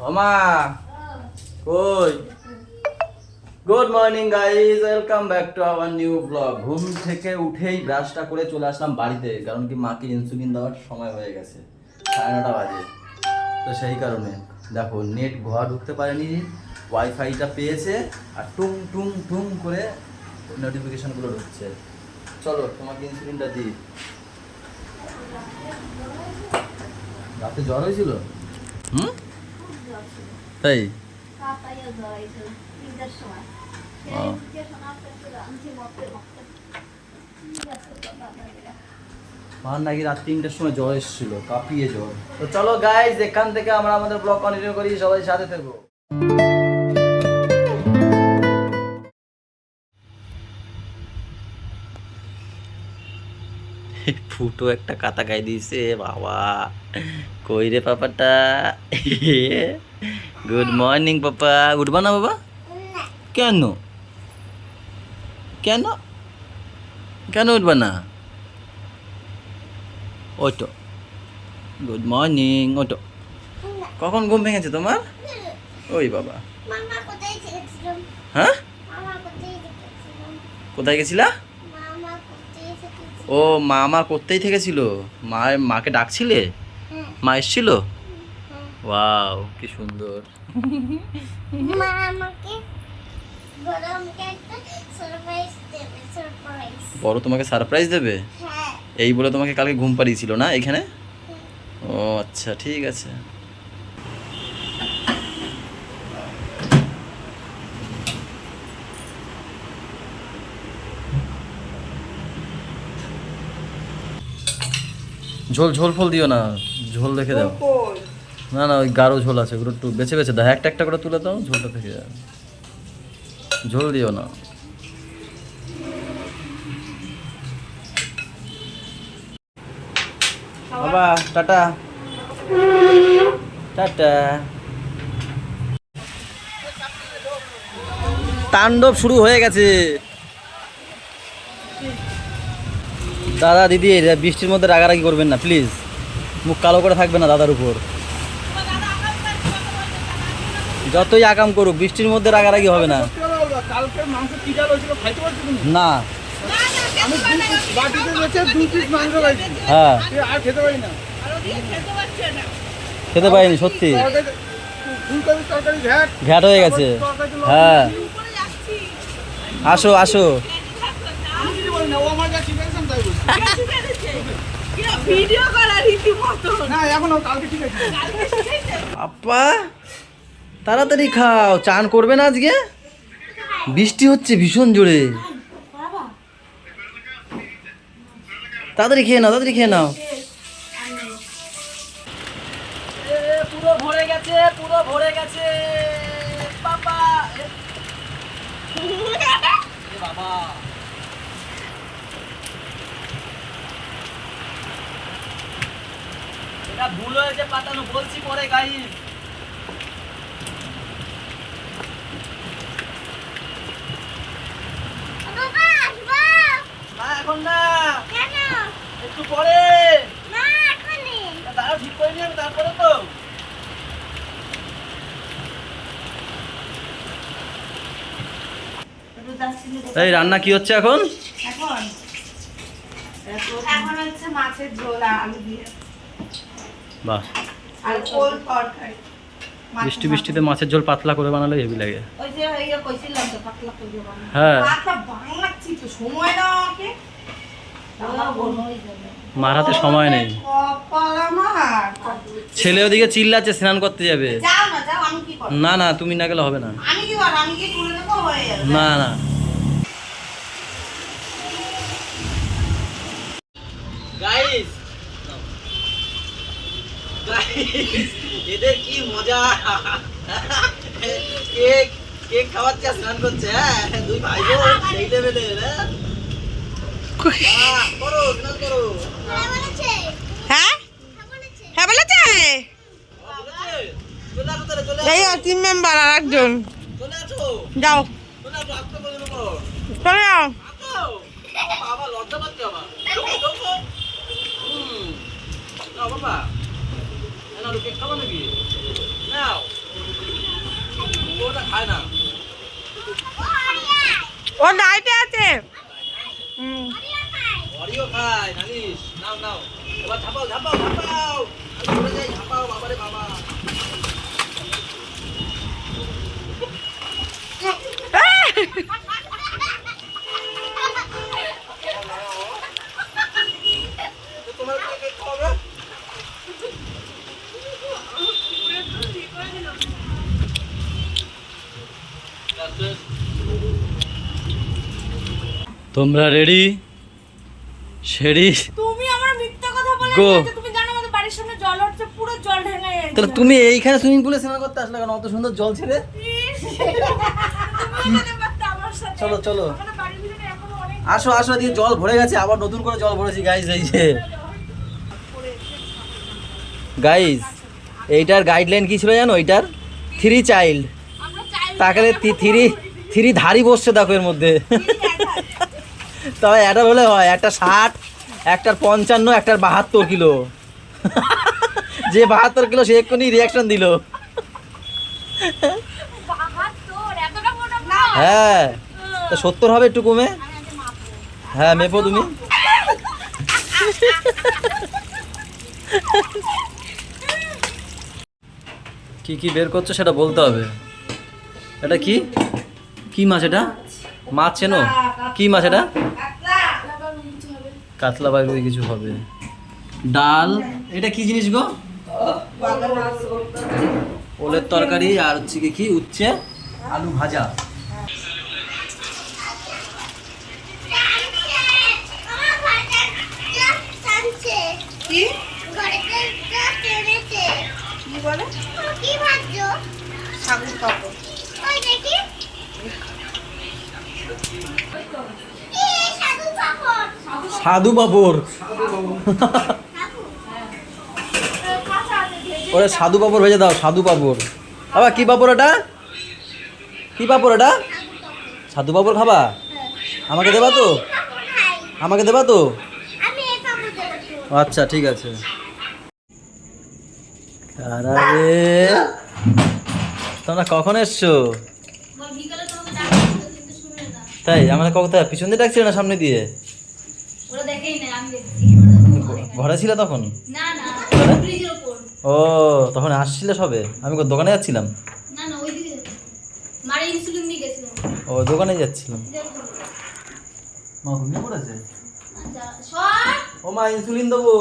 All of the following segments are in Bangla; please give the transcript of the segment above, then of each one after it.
ওমা কই good morning guys, welcome back to our new blog. ঘুম থেকে উঠেই ব্রাশটা করে চলে আসলাম বাড়িতে, কারণ কি মাকে ইনসুলিন দেওয়ার সময় হয়ে গেছে, 9:30 বাজে। তো সেই কারণে দেখো নেট ঘোয়া ঢুকতে পারেনি, ওয়াইফাইটা পেয়েছে আর টুং টুং টুং করে নোটিফিকেশনগুলো ঢুকছে। চলো তোমাকে ইনসুলিনটা দিই। রাতে জ্বর হয়েছিল? তাই আমার নাকি রাত 3টার সময় জ্বর এসেছিল, কাঁপিয়ে জ্বর। তো চলো গাইজ, এখান থেকে আমরা আমাদের ব্লগ কন্টিনিউ করি, সবাই সাথে থেকো। ফুটো একটা কাতা গাই দিয়েছে বাবা। কই রে পাপাটা? গুড মর্নিং পাপা। উঠবা না বাবা? কেন কেন কেন উঠবা না? ওটো গুড মর্নিং, ওটো। কখন ঘুম ভেঙেছে তোমার? ওই বাবা। হ্যাঁ, কোথায় গেছিলা? ও মামা করতেই থেকেছিল। মাকে ডাকছিলে? মা এসছিল? ওয়াও কি সুন্দর। বড় তোমাকে সারপ্রাইজ দেবে? এই বলে তোমাকে কালকে ঘুম পাড়িয়েছিল না এখানে? ও আচ্ছা, ঠিক আছে। ঝোল ঝোল ফল দিও না, ঝোল দেখে দাও। না না, ওই গাঢ় ঝোল আছে, ওগুলো একটু বেছে বেছে দাও, একটা একটা করে তুলে দাও, ঝোলটা থেকে যাবে। ঝোল দিও না। বাবা টাটা টাটা। তাণ্ডব শুরু হয়ে গেছে। দাদা দিদি, বৃষ্টির মধ্যে রাগারাগি করবেন না প্লিজ, মুখ কালো করে থাকবে না দাদার উপর। যতই আকাম করুক, বৃষ্টির মধ্যে রাগারাগি হবে না। না হ্যাঁ, খেতে পারিনি সত্যি, ঘ্যাট হয়ে গেছে। হ্যাঁ আসো আসো। আপা তাড়াতাড়ি খাও, চান করবে না আজকে? বৃষ্টি হচ্ছে ভীষণ জোরে। তাড়াতাড়ি খেয়ে নাও, তাড়াতাড়ি খেয়ে নাও। পুরো ভরে গেছে, পুরো ভরে গেছে বাবা। বাবা এটা ভুল হয়েছে পাতানো, বলছি পরে গাইস। না এখন না, একটু পরে। দাঁড়াও, ঠিক করে নিয়ে তারপরে তো। এই রান্না কি হচ্ছে এখন? এখন হচ্ছে মাছের ঝোল আলু দিয়ে। বাহ, আর কোল তরকারি। বৃষ্টি বৃষ্টিতে মাছের ঝোল পাতলা করে বানালে হেভি লাগে। ওই যে ইয়া কইছিলাম তো পাতলা করে বানাবো। হ্যাঁ, পাতলা বানাচ্ছি তো, সময় না আমাকে। মার হাতে সময় নেই। কপাল আমার। ছেলে ওদিকে চিল্লাচ্ছে স্নান করতে যাবে। যাও না, যাও, আমি কি করব? না না, তুমি না গেলে হবে না। আমি কি করব? আমি কি তুলে দেব, হয়ে যাবে। না না। গাইস এদের কি মজা, কেক কেক খাওয়াচ্ছে, স্নান করছে। হ্যাঁ, দুই ভাই বোন সেই লেভেলের। করো স্নান করো। হ্যাঁ হ্যাঁ বলেছে। এই 3 মেম্বার আর একজন। চলে আসো, যাও, চলে আসো, আস্তে করে নেবো। চলে যাও। বাবা লজ্জা পাচ্ছে আমার। বাবা না, কেক খাবো নাকি? নাও। খায় না। ও ডাইটে আছে। অরিও খায় নালিশ। নাও নাও এবার ঝাপাও ঝাপাও ঝাপাও, আমি পড়ে যাই, ঝাপাও বাবারে বাবা। তোমার কি খেতে হবে? তোমরা রেডি? শেডি তুমি আমার মিথ্যা কথা বলে Go. দিয়েছো। তুমি জানো আমাদের বাড়ির সামনে জল হচ্ছে, পুরো জল ঢেলে যাচ্ছে। তাহলে তুমি এইখানে সুইমিং পুলে স্নান করতে আসলে কেন অত সুন্দর জল ছেড়ে? তুমি আমাদের বাড়িতে আমার সাথে। চলো চলো আমাদের বাড়ির ভিতরে এখনো অনেক আসো আসো, দিয়ে জল ভরে গেছে, আবার নতুন করে জল ভরেছি গাইজ। এই যে গাইজ, এইটার গাইডলাইন কি ছিল জানো? এইটার 3 চাইল্ড, আমরা চাই তাকে 3 ধারি বসছে দেখো এর মধ্যে। তবে এটা হলে হয়, একটা 60, একটার 55, একটার 72 কিলো। যে 72 কিলো সে এক্ষুনি রিয়াকশন দিল। বাহাত্তর, এতটা মোটা না। হ্যাঁ, তা 70 হবে একটু কমে। হ্যাঁ মেপো তুমি। কি কি বের করছো সেটা বলতে হবে। এটা কি কি মাছ? এটা মাছ চেনো? কি মাছ এটা? কাতলা বা রুই কিছু হবে। ডাল, এটা কি জিনিস গো? ওলের তরকারি, আর হচ্ছে কি উচ্ছে আলু ভাজা। কি? ঘরেতে টেনেছে। কি বলে? কি ভাবছো? সাবুন কাপড়। ওই দেখি। কি সাধু পাপড়? সাধু পাপড়। ওরে সাধু পাপড় ভেজে দাও, সাধু পাপড়। বাবা কি পাপড় এটা? কি পাপড় এটা? সাধু পাপড় খাবা? আমাকে দেবা তো? পাপড় খাই। আমাকে দেবা তো? আমি এই পাপড় দেবো তো। আচ্ছা ঠিক আছে। আরে তোমরা কখন এসছো? তাই আমাদের কোথায় পিছন দিয়ে ডাকছিল না সামনে দিয়ে? ওরা দেখেই না, আমি দেখছি। ঘরে ছিল তখন? না না, তাহলে? ফ্রিজের উপর। ও তখন আসছিলে সবে, আমি দোকানে যাচ্ছিলাম। না না, ওইদিকে মারে ইনসুলিন দিয়ে গেছিল। ও দোকানে যাচ্ছিলাম। দেখো। মা ঘুমিয়ে পড়েছে? আচ্ছা, সর। ও মা ইনসুলিন দেবো।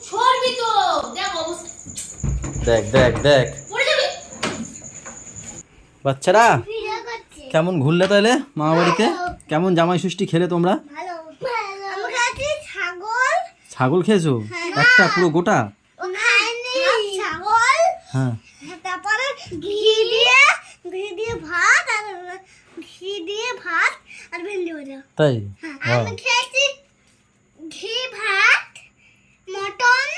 সরবি তো। দেখ অবস্থা। দেখ দেখ দেখ পড়ে যাবে। বাচ্চারা ভিডিও করছি। কেমন ঘুরলে তাহলে মামা বাড়িতে? কেমন জামাই ষষ্ঠী খেলে তোমরা? ভালো। আমি খাচ্ছি ছাগল। ছাগল খেয়েছো? একটা পুরো গোটা? ও খায়নি। ছাগল। হ্যাঁ। তারপরে ঘি দিয়ে ভাত আর ভেন্ডি ভাজা। তাই? হ্যাঁ, আমি খেয়েছি ঘি ভাত, মটন।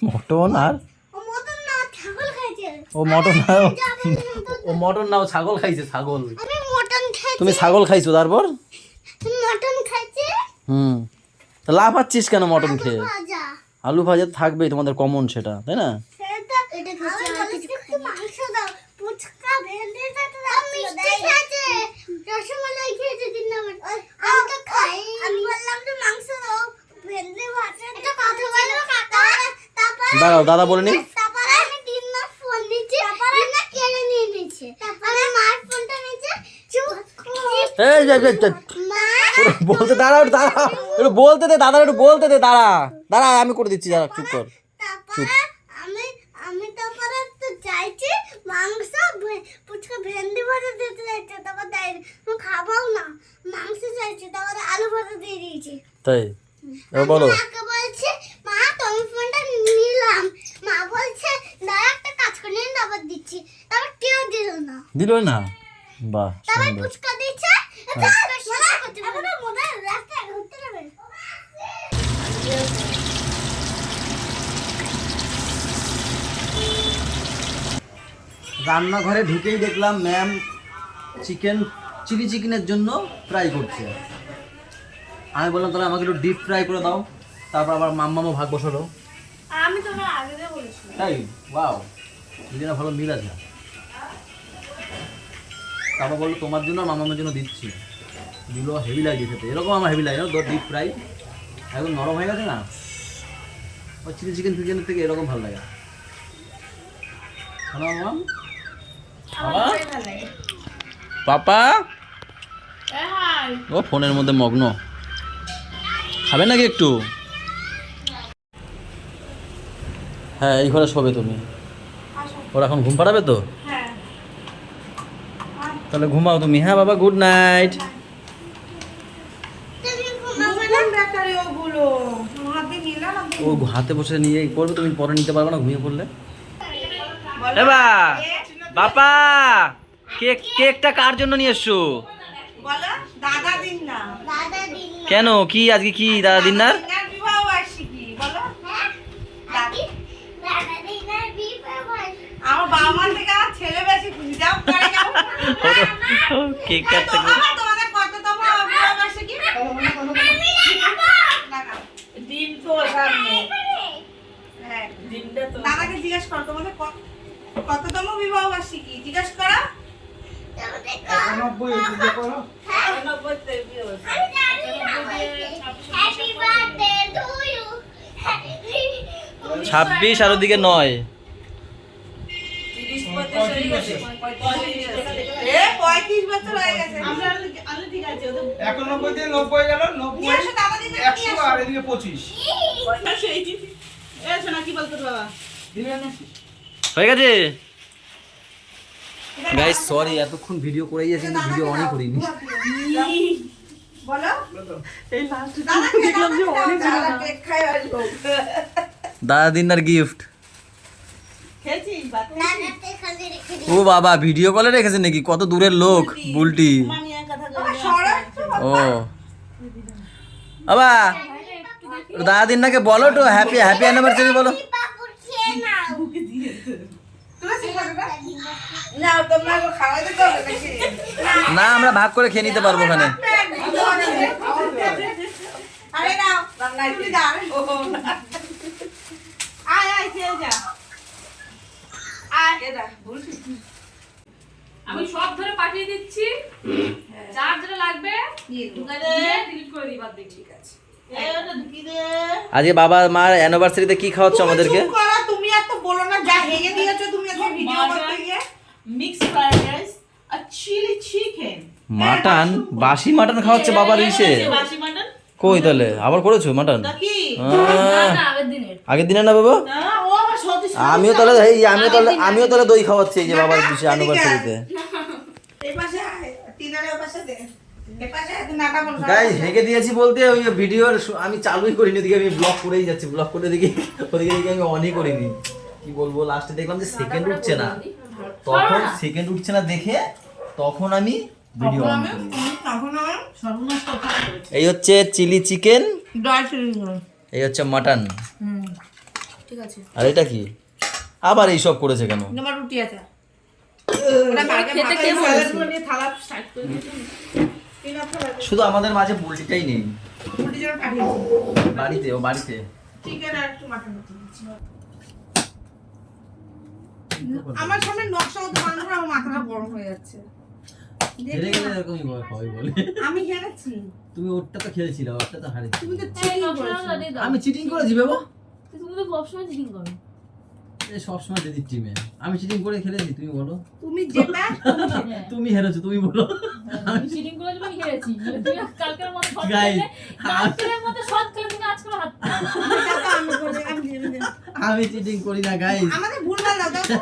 মটন আর ও মটন না, ছাগল খাইছে। ও মটন না, ও মটন না, ও ছাগল খাইছে, ছাগল। আমি মটন খাইছি। তুমি ছাগল খাইছো তারপর? মটন খাইছি। তা লাফাচ্ছিস কেন মটন খেয়ে? ভাজা। আলু ভাজা তো থাকবেই তোমাদের কমন সেটা, তাই না? সেটা এটা খাচ্ছি। আর কিছু একটু মাংস দাও, ফুচকা, ভেন্ডি সাথে দাও। মিষ্টি খাইছে, রসমালাই খেয়েছে 3 নম্বর। আমি তো খাই। আমি বললাম যে মাংস দাও, ভেন্ডি ভাজা। এটা কথা বলো কাকা। তারপরে দাঁড়াও দাদা বলে নি। তারপরে আমি 3 মাস ফোন নিচ্ছি, তারপরে না কেড়ে নিয়ে নিচ্ছে। তারপরে মার ফোনটা নিচ্ছে, চুপ। এই যে মা বলতে দাঁড়া, একটু দাঁড়া, একটু বলতে দে দাদা, একটু বলতে দে, দাঁড়া দাঁড়া, আমি করে দিচ্ছি, দাঁড়া চুপ কর। তারপরে আমি তারপরে তো চাইছি মাংস, ফুচকা, ভেন্ডি ভাজা দিতে চাইছে, তারপর দেয় আমি খাবাও না, মাংস চাইছি, তারপরে আলু ভাজা দিয়ে দিয়েছি। তাই এবার বলো। আমি মাকে বলছি, মা তুমি ফোনটা নিলাম। মা বলছে দাঁড়া একটা কাজ করে নিন, তারপর দিচ্ছি। তারপর কেউ দিল না। দিল না? বাহ তারপর সুন্দর। ফুচকা দিচ্ছে। এখন মোবাইল রাস্তায় ঘুরতে যাবে। রান্নাঘরে ঢুকেই দেখলাম ম্যাম চিলি চিকেনের জন্য ফ্রাই করছে। আমি বললাম তাহলে আমাকে একটু ডিপ ফ্রাই করে দাও। তারপর আবার মাম্মামও ভাগ বসালো। আমি তোমার আগে বলেছি। তাই ওয়াও, দুজনে ভালো মিল আছে। তারপর বললো তোমার জন্য মামার জন্য দিচ্ছি, দিল হেভি লাগে খেতে, এরকম আমার হেভি লাগে ডিপ ফ্রাই একদম নরম হয়ে গেছে না, ওই চিলি চিকেনের থেকে এরকম ভালো লাগে। হ্যালো মাম, বাবা, পাপা ও ফোনের মধ্যে মগ্ন, খাবে নাকি একটু? হ্যাঁ এই ঘরে শোবে তুমি, ওরা এখন ঘুম পাড়াবে তো, হ্যাঁ তাহলে ঘুমাও তুমি। হ্যাঁ বাবা, গুড নাইট। তুমি ঘুমাবে না? কোন ব্যাটারি ওগুলো হাতে নিলাম ও হাতে বসে নিয়ে পড়বে, তুমি পরে নিতে পারবে না ঘুমিয়ে পড়লে। বলো। এবা বাপা, কেকটা কার জন্য নিয়ে এসছো? বলো দাদা দিন না দাদা দিন না। কেন, কি আজকে কি দাদা দিন না? দিনার বিবাহ বার্ষিকী বলো। হ্যাঁ? দাদা দিন আর বিবাহ বার্ষিকী। আমার বাবা মা থেকে আমার ছেলে বেশি খুশি, যাও পরে যাও। কেক এই কাটতে তো বাবা, তোমাদের কততম বিবাহ বার্ষিকী? লাগাও। দিন তো সামনে হ্যাঁ, দিনটা তো দাদাকে জিজ্ঞেস করো তোমাদের কততম বিবাহ বার্ষিকী জিজ্ঞেস করো। তোমাদের হ্যাঁ 90 বিয়ে হয়েছে। আমি জানি না। Happy birthday to you. 26 আর ওদিকে 9। 30 35 হয়ে গেছে। 35 এ 35 বছর হয়ে গেছে। আমি ঠিক আছে ওদের 91 থেকে 90 গেল, নিয়ে 90 এসো দাদা দিন 100 আর এদিকে 25 এ শোনা কি বলতো বাবা হয়ে গেছে গাইস, সরি এতক্ষণ ভিডিও করেই যাচ্ছি কিন্তু ভিডিও অনই করিনি। বলো এই লাস্ট দাদাকে দেখলাম যে অনেক দাদা কেক খায় আসবো। দাদা দিনার গিফট। খেয়েছিস বাত দাদাতে খালি রেখে দিই। ও বাবা, ভিডিও কলে রেখেছে নাকি? কত দূরের লোক বুলটি। মানিয়া কথা বাবা, কই সরো তো। ও বাবা, দাদা দিনাকে বলো তো হ্যাপি অ্যানিভার্সারি বলো। বাবু খেয়ে নাও। তুলেছি খাবে না? না তোমরা খাওয়াইতে তো নাকি? না, আমরা ভাগ করে খেয়ে নিতে পারবো ওখানে। আরে নাও তুলি দাও। আয় আয় খেয়ে যা। আয় এদা বলছি আমি সব ধরে পাঠিয়ে দিচ্ছি, যার যেটা লাগবে ডিলিট করে দিই, বাদ দিই। ঠিক আছে। এ ওটা ঢুকি দে আজকে বাবা মার অ্যানিভার্সারিতে কি খাওয়াচ্ছ আমাদেরকে? চুপ করো, তুমি আর তো বলো না, যা হেগে দিয়েছো তুমি আজকে ভিডিও করতে গিয়ে। মিক্স ফ্রাইড রাইস আর চিলি চিকেন মাটন, বাসি মাটন খাওয়াচ্ছে বাবার ইসে। বাসি মাটন কই তাহলে আবার করেছো মাটন? নাকি না, আগের দিনের। আগের দিনে না বাবা? না ও আমার সত্যি আমিও তাহলে দই খাওয়াচ্ছি এই যে বাবার বিশে অ্যানিভার্সারিতে। এই পাশে আয়, তিনারের পাশে দে। এই পাশে তুই নাটা বল। গাইস, হেগে দিয়েছি বলতে ওই ভিডিওর আমি চালুই করিনি, ওদিকে আমি ব্লগ করেই যাচ্ছি, ব্লগ করে ওদিকে আমি অনই করিনি। কি বলবো, লাস্টে দেখলাম যে সেকেন্ড উঠছে না, তখন সেকেন্ড উঠছে না দেখে তখন আমি ভিডিও অন করি। তখন আমার সর্বনাশ কথা করেছে এই হচ্ছে চিলি চিকেন, ড্রাই ফ্রুট। এই হচ্ছে মাটন, ঠিক আছে। আর এটা কি আবার এইসব করেছে কেন? তোমার রুটি আছে। ওটা মাকে খেতে ভাতে কে বলেছি। স্যালাডগুলো নিয়ে থালা সাইড করে দিয়েছি তিনা ফেলে দে। শুধু আমাদের মাঝে বুলটিটাই নেই রুটি জন্য পাঠিয়েছি। বাড়িতে, ও বাড়িতে। চিকেন আর একটু মাটন দিয়েছি। আমার সামনে নকশা মতো বানানো, আমার মাথাটা গরম হয়ে যাচ্ছে। হেরে গেলে এরকমই হয় বলে। আমি হেরেছি, তুমি ওরটা তো খেলেছিলে, ওরটা তো হারিয়েছি। তুমি তো এই চিটিং নকশাটা করেছো। জানিয়ে দাও। আমি চিটিং করেছি বাবা, তুমি তো সবসময় চিটিং করো। এই সবসময় দিদির টিমে আমি চিটিং করে খেলেছি, তুমি বলো। তুমি যেটা তুমি হেরেছো, তুমি বলো। আমি চিটিং করে আমি হেরেছি। মানে তুমি কালকের মতো শট Guys, খেলে, কালকের মতো শট খেলে তুমি আজকে হাত পাও। যেটা তো আমি করি, আমি জেনে যাই। আমি চিটিং করি না গাইস। আমাদের ভুল ভাল দাও তো।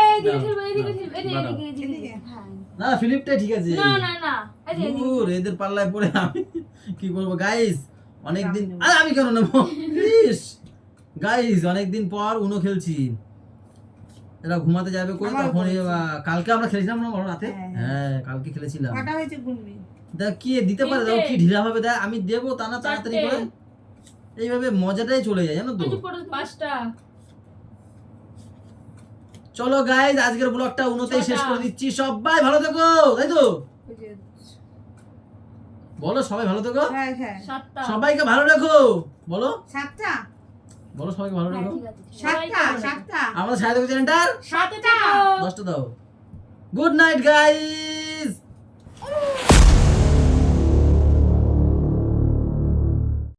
এই দিকে খেলবে, এই দিকে খেলবে, এই দাঁড়াও। দিকে, এই দিকে। হ্যাঁ। না, ফিলিপটাই ঠিক আছে। না না না, এই যে, এই দিকে। দূর, এদের পাল্লায় পড়ে আমি কি করবো গাইস? অনেকদিন, আরে আমি কেন নেবো প্লিজ গাইস, অনেকদিন পর উনো খেলছি। এরা ঘুমাতে যাবে কই, আমারও তখন করেছি। কালকে আমরা খেলেছিলাম না বড় রাতে? হ্যাঁ, হ্যাঁ কালকে খেলেছিলাম। কটা হয়েছে গুনবি? দেখ কি দিতে পারে, দাও কি ঢিলা ভাবে দেয়, আমি দেবো তা না তাড়াতাড়ি করে। এইভাবে মজাটাই চলে যায় জানো তো। এই যে পড়ে পাঁচটা। চলো গাইস, আজকের ব্লগটা উনোতেই শেষ করে দিচ্ছি। সবাই ভালো থেকো, তাই তো? ওই যে, বলো সবাই ভালো থেকো, হ্যাঁ হ্যাঁ। সাতটা। সবাইকে ভালো রেখো, বলো 7টা বলো সবাইকে ভালো হ্যাঁ, রেখো। ঠিক আছে। 7টা 7টা। আমাদের সাথে দেখো চ্যানেলটার সাতটা। 10টা দাও। Good night guys.